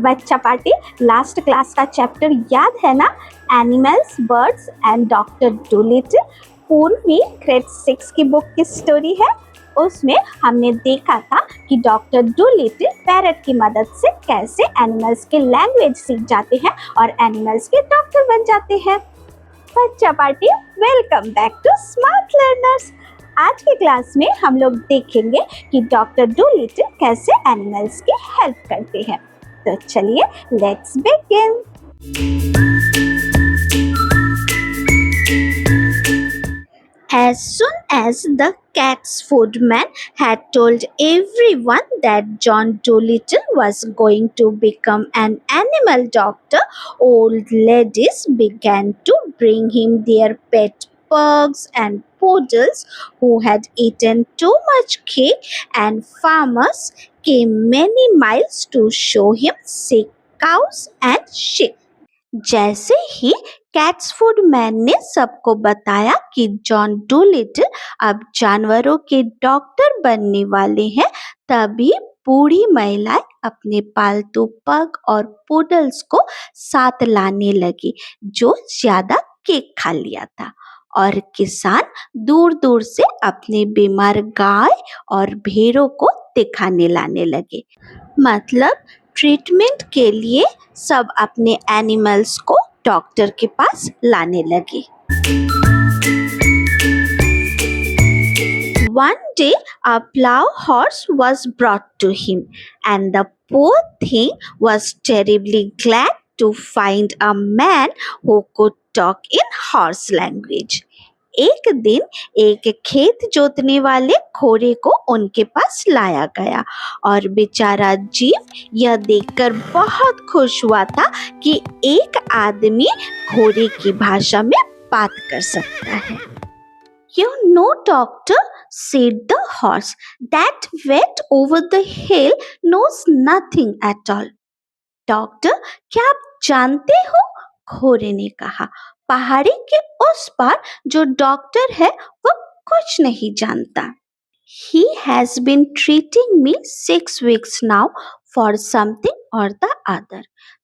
बच्चा party, last class का chapter याद है ना? Animals, birds and doctor Dolittle. पूर्वी ग्रेड 6 की बुक की स्टोरी है। उसमें हमने देखा था कि डॉक्टर डूलिटल पैरट की मदद से कैसे एनिमल्स के लैंग्वेज सीख जाते हैं और एनिमल्स के डॉक्टर बन जाते हैं। बच्चा party, welcome back to smart learners. आज की क्लास में हम लोग देखेंगे कि डॉक्टर डूलिटल कैसे एनिमल्स की हेल्प करते हैं। तो चलिए let's begin. As soon as the cat's foodman had told everyone that John Dolittle was going to become an animal doctor, old ladies began to bring him their pet pugs and poodles who had eaten too much cake, and farmers came many miles to show him sick cows and sheep. जैसे ही cats food man ने सबको बताया कि John Dolittle अब जानवरों के doctor बनने वाले हैं, तभी बूढ़ी महिलाएं अपने पालतू पग और पुडल्स को साथ लाने लगी जो ज्यादा केक खा लिया था, और किसान दूर दूर से अपने बीमार गाय और भेड़ों को दिखाने लाने लगे। मतलब ट्रीटमेंट के लिए सब अपने एनिमल्स को डॉक्टर के पास लाने लगे। One day a plough horse was brought to him, and the poor thing was terribly glad to find a man who could talk in horse language. एक दिन एक खेत जोतने वाले घोड़े को उनके पास लाया गया और बेचारा जीव यह देखकर बहुत खुश हुआ था कि एक आदमी घोड़े की भाषा में बात कर सकता है। You know, doctor, said the horse, that vet over the hill knows nothing at all. Doctor, क्या आप जानते हो? घोड़े ने कहा, पहाड़ी के उस पार जो डॉक्टर है वो कुछ नहीं जानता। He has been treating me 6 weeks now for something or the other.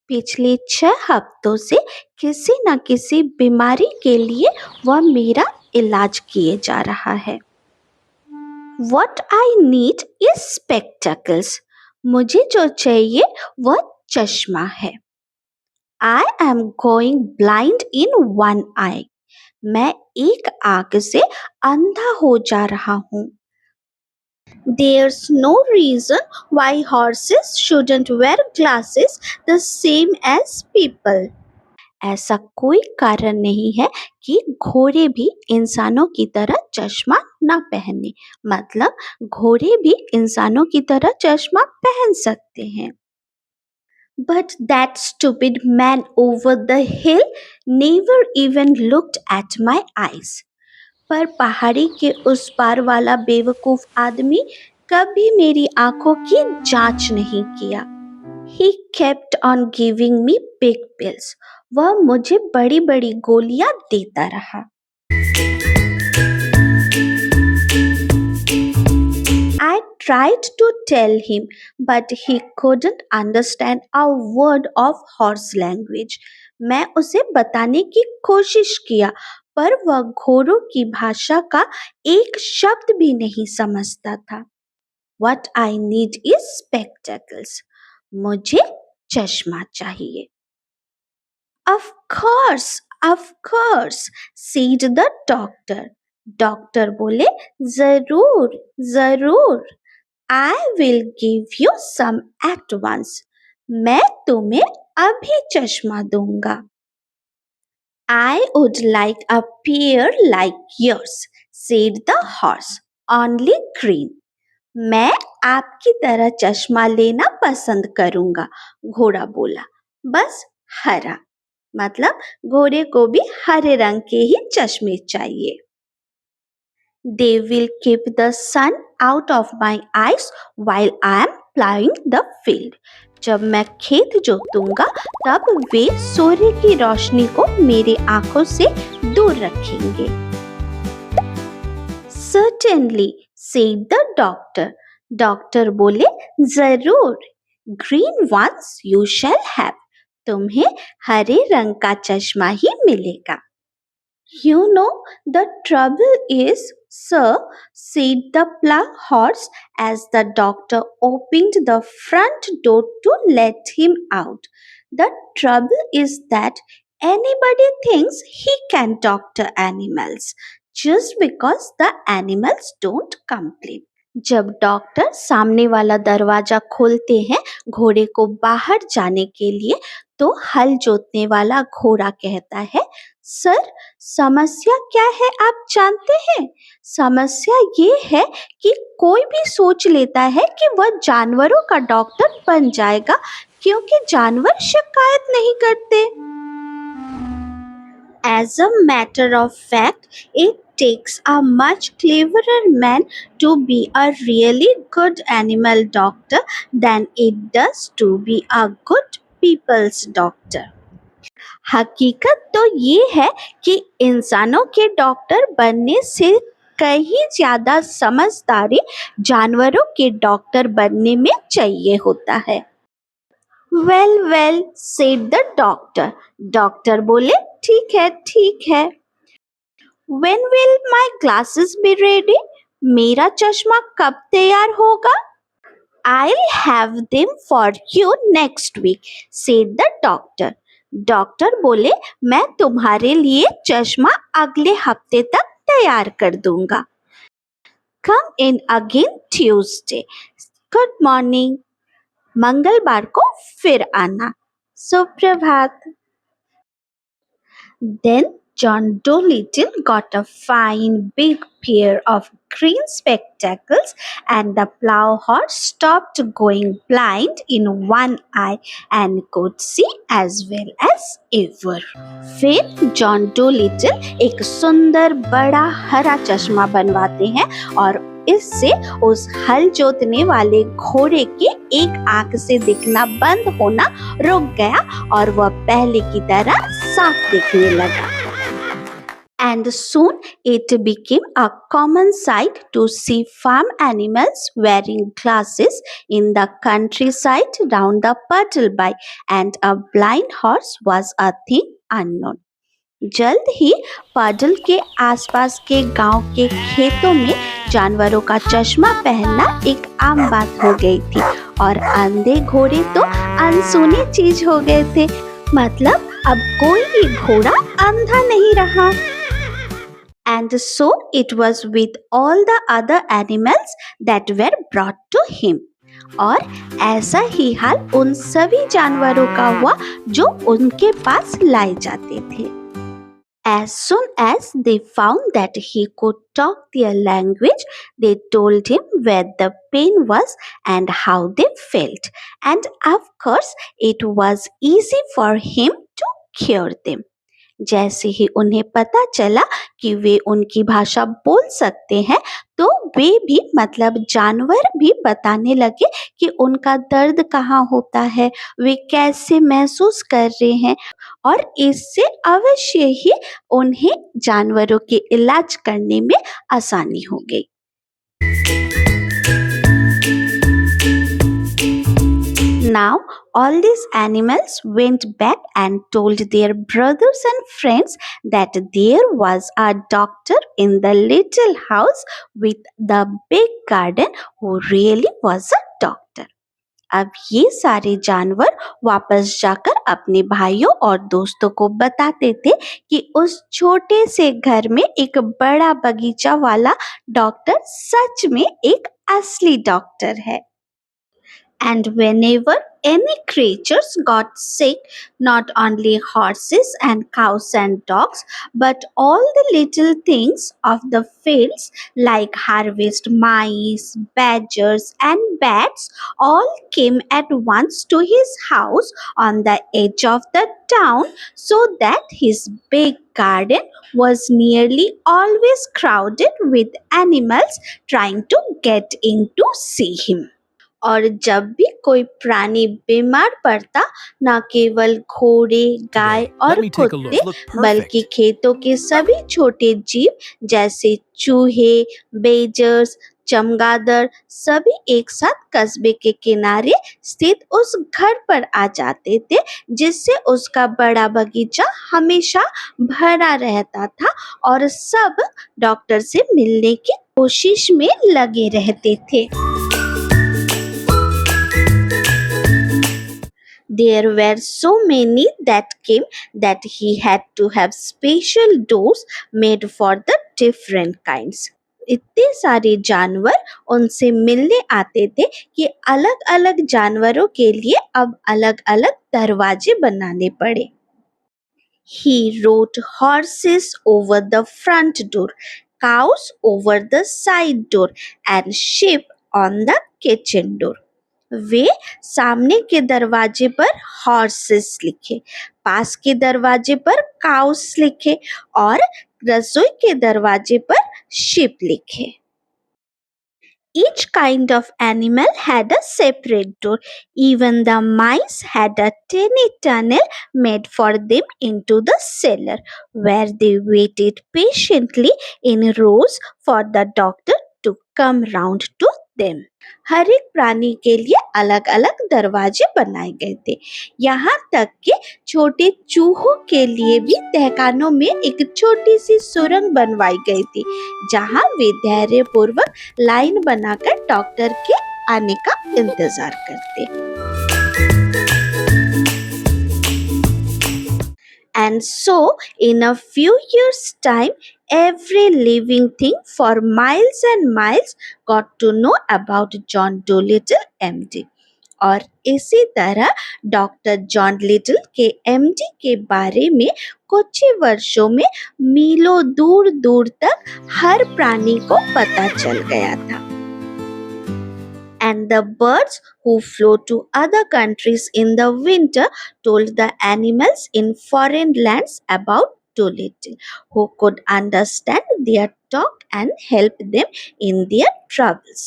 पिछले 6 हफ्तों से किसी न किसी बीमारी के लिए वह मेरा इलाज किए जा रहा है। What I need is spectacles. मुझे जो चाहिए वह चश्मा है। I am going blind in one eye. मैं एक आंख से अंधा हो जा रहा हूँ। There's no reason why horses shouldn't wear glasses the same as people. ऐसा कोई कारण नहीं है कि घोड़े भी इंसानों की तरह चश्मा न पहने। मतलब घोड़े भी इंसानों की तरह चश्मा पहन सकते हैं। But that stupid man over the hill never even looked at my eyes. पर पहाड़ी के उस पार वाला बेवकूफ आदमी कभी मेरी आंखों की जांच नहीं किया। He kept on giving me big pills. वह मुझे बड़ी बड़ी गोलियां देता रहा। I tried to tell him, but he couldn't understand a word of horse language. मैं उसे बताने की कोशिश किया, पर वह घोड़ों की भाषा का एक शब्द भी नहीं समझता था। What I need is spectacles. मुझे चश्मा चाहिए। Of course, said the doctor. Doctor बोले, जरूर जरूर। I will give you some at once. मैं तुम्हें अभी चश्मा दूंगा। I would like a pair like yours, said the horse, only green. मैं आपकी तरह चश्मा लेना पसंद करूंगा, घोड़ा बोला, बस हरा। मतलब घोड़े को भी हरे रंग के ही चश्मे चाहिए। They will keep the sun out of my eyes while I am plowing the field. जब मैं खेत जोतूंगा तब वे सूर्य की रोशनी को मेरी आंखों से दूर रखेंगे। Certainly, said the doctor. Doctor बोले, जरूर। Green ones you shall have. तुम्हें हरे रंग का चश्मा ही मिलेगा. You know, the trouble is, sir, said the plough horse as the doctor opened the front door to let him out. The trouble is that anybody thinks he can doctor animals just because the animals don't complain. जब doctor सामने वाला दरवाजा खोलते हैं घोड़े को बाहर जाने के लिए, तो हल जोतने वाला घोड़ा कहता है, सर, समस्या क्या है आप जानते हैं? समस्या ये है कि कोई भी सोच लेता है कि वह जानवरों का डॉक्टर बन जाएगा क्योंकि जानवर शिकायत नहीं करते. As a matter of fact, it takes a much cleverer man to be a really good animal doctor than it does to be a good people's doctor. हकीकत तो ये है कि इंसानों के डॉक्टर बनने से कहीं ज्यादा समझदारी जानवरों के डॉक्टर बनने में चाहिए होता है. Well, well, said the doctor. Doctor बोले, ठीक है, ठीक है. When will my glasses be ready? मेरा चश्मा कब तैयार होगा? I'll have them for you next week, said the doctor. Doctor बोले, मैं तुम्हारे लिए चश्मा अगले हफ्ते तक तैयार कर दूंगा. Come in again Tuesday. Good morning. मंगलवार को फिर आना. सुप्रभात. Then John Dolittle got a fine big pair of green spectacles and the plough horse stopped going blind in one eye and could see as well as ever. फिर John Doolittle एक सुंदर बड़ा हरा चश्मा बनवाते हैं और इससे उस हल जोतने वाले घोड़े के एक आंख से दिखना बंद होना रुक गया और वह पहले की तरह साफ दिखने लगा. And soon it became a common sight to see farm animals wearing glasses in the countryside round the Puddleby, and a blind horse was a thing unknown. जल्द ही पडल के आसपास के गांव के खेतों में जानवरों का चश्मा पहनना एक आम बात हो गई थी और अंधे घोड़े तो अनसुनी चीज हो गए थे. मतलब अब कोई भी घोड़ा अंधा नहीं रहा. And so it was with all the other animals that were brought to him. और ऐसा ही हाल उन सभी जानवरों का हुआ जो उनके पास लाए जाते थे. As soon as they found that he could talk their language, they told him where the pain was and how they felt. And of course, it was easy for him to cure them. जैसे ही उन्हें पता चला कि वे उनकी भाषा बोल सकते हैं, तो वे भी मतलब जानवर भी बताने लगे कि उनका दर्द कहाँ होता है, वे कैसे महसूस कर रहे हैं और इससे अवश्य ही उन्हें जानवरों के इलाज करने में आसानी हो गई. Now all these animals went back and told their brothers and friends that there was a doctor in the little house with the big garden who really was a doctor. अब ये सारे जानवर वापस जाकर अपने भाइयों और दोस्तों को बताते थे कि उस छोटे से घर में एक बड़ा बगीचा वाला डॉक्टर सच में एक असली डॉक्टर है. And whenever any creatures got sick, not only horses and cows and dogs, but all the little things of the fields like harvest mice, badgers and bats all came at once to his house on the edge of the town, so that his big garden was nearly always crowded with animals trying to get in to see him. और जब भी कोई प्राणी बीमार पड़ता, न केवल घोड़े, गाय और कुत्ते बल्कि खेतों के सभी छोटे जीव जैसे चूहे, बेजर्स, चमगादड़ सभी एक साथ कस्बे के किनारे स्थित उस घर पर आ जाते थे जिससे उसका बड़ा बगीचा हमेशा भरा रहता था और सब डॉक्टर से मिलने की कोशिश में लगे रहते थे। There were so many that came that he had to have special doors made for the different kinds. इतने सारे जानवर उनसे मिलने आते थे कि अलग अलग जानवरों के लिए अब अलग अलग दरवाजे बनाने पड़े। He wrote horses over the front door, cows over the side door, and sheep on the kitchen door. वे सामने के दरवाजे पर हॉर्सेस लिखे, पास के दरवाजे पर काउस लिखे और रसोई के दरवाजे पर शिप लिखे। Each kind of animal had a separate door. Even the mice had a tiny tunnel made for them into the cellar, where they waited patiently in rows for the doctor to come round to them. हर एक प्राणी के लिए अलग अलग दरवाजे बनाए गए थे। यहाँ तक कि छोटे चूहों के लिए भी तहखानों में एक छोटी सी सुरंग बनवाई गई थी जहाँ वे धैर्य पूर्वक लाइन बनाकर डॉक्टर के आने का इंतजार करते। And so, in a few years' time, every living thing for miles and miles got to know about John Dolittle MD. और इसी तरह डॉक्टर जॉन लिटिल के एमडी के बारे में कुछ ही वर्षों में मीलों दूर दूर तक हर प्राणी को पता चल गया था। And the birds who flew to other countries in the winter told the animals in foreign lands about Dolittle, who could understand their talk and help them in their troubles.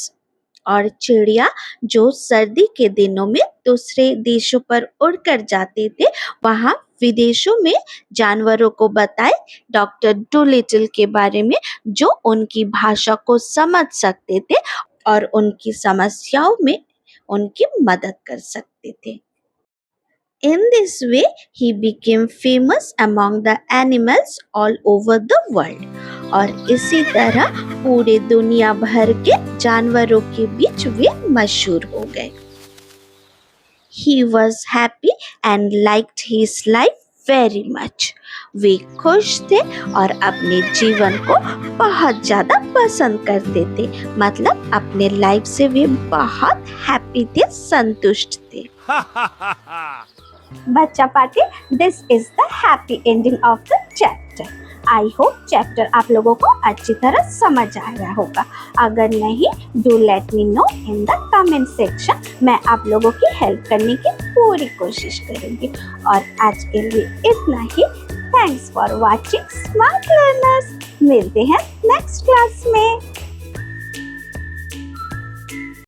और चिड़िया जो सर्दी के दिनों में दूसरे देशों पर उड़कर जाते थे वहाँ विदेशों में जानवरों को बताए डॉक्टर डोलिटल के बारे में जो उनकी भाषा को समझ सकते थे और उनकी समस्याओं में उनकी मदद कर सकते थे। In this way, he became famous among the animals all over the world. और इसी तरह पूरे दुनिया भर के जानवरों के बीच वे मशहूर हो गए। He was happy and liked his life very much. वे खुश थे और अपने जीवन को बहुत ज्यादा पसंद करते थे, मतलब अपने लाइफ से वे बहुत हैप्पी थे, संतुष्ट थे। बच्चा party, this is the happy ending of the chapter. I hope chapter आप लोगों को अच्छी तरह समझ आया होगा। अगर नहीं, do let me know in the comment section. मैं आप लोगों की हेल्प करने की पूरी कोशिश करूंगी। और आज के लिए इतना ही। Thanks for watching smart learners. मिलते हैं नेक्स्ट क्लास में।